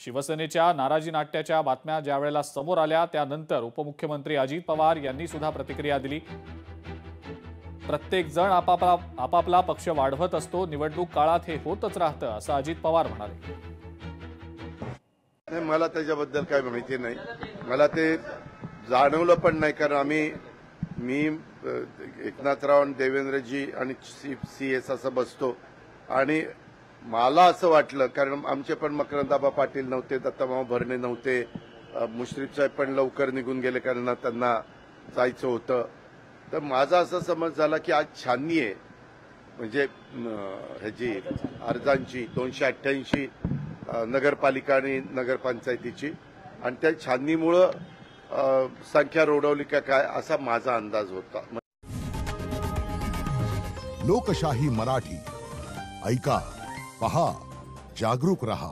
शिवसेनेच्या नाराजी नाट्याच्या बातम्या ज्यावेळेला समोर आल्या त्यानंतर उपमुख्यमंत्री अजित पवार यांनी सुद्धा प्रतिक्रिया दिली। प्रत्येक जण आपापला पक्ष वाढवत असतो, निवडणूक काळात हे होतच राहतं असं अजित पवार म्हणाले। मला त्याच्याबद्दल काय माहिती नाही, मला ते जाणवलं पण नाही, कारण मी एकनाथराव आणि देवेंद्रजी आणि CS असं बसतो आणि मला असं वाटलं, कारण आमचे पण मकरंदाबा पाटील नव्हते, दत्तामामा भरणे नव्हते, मुश्रीफ साहेब पण लवकर निघून गेले कारण त्यांना जायचं होतं। तर माझा असा समज झाला की आज छाननी आहे, म्हणजे ह्याची अर्जांची 288 नगरपालिका आणि नगरपंचायतीची, आणि त्या छाननीमुळं संख्या रोडवली का काय असा माझा अंदाज होता। लोकशाही मराठी ऐका, पहा, जागरूक रहा।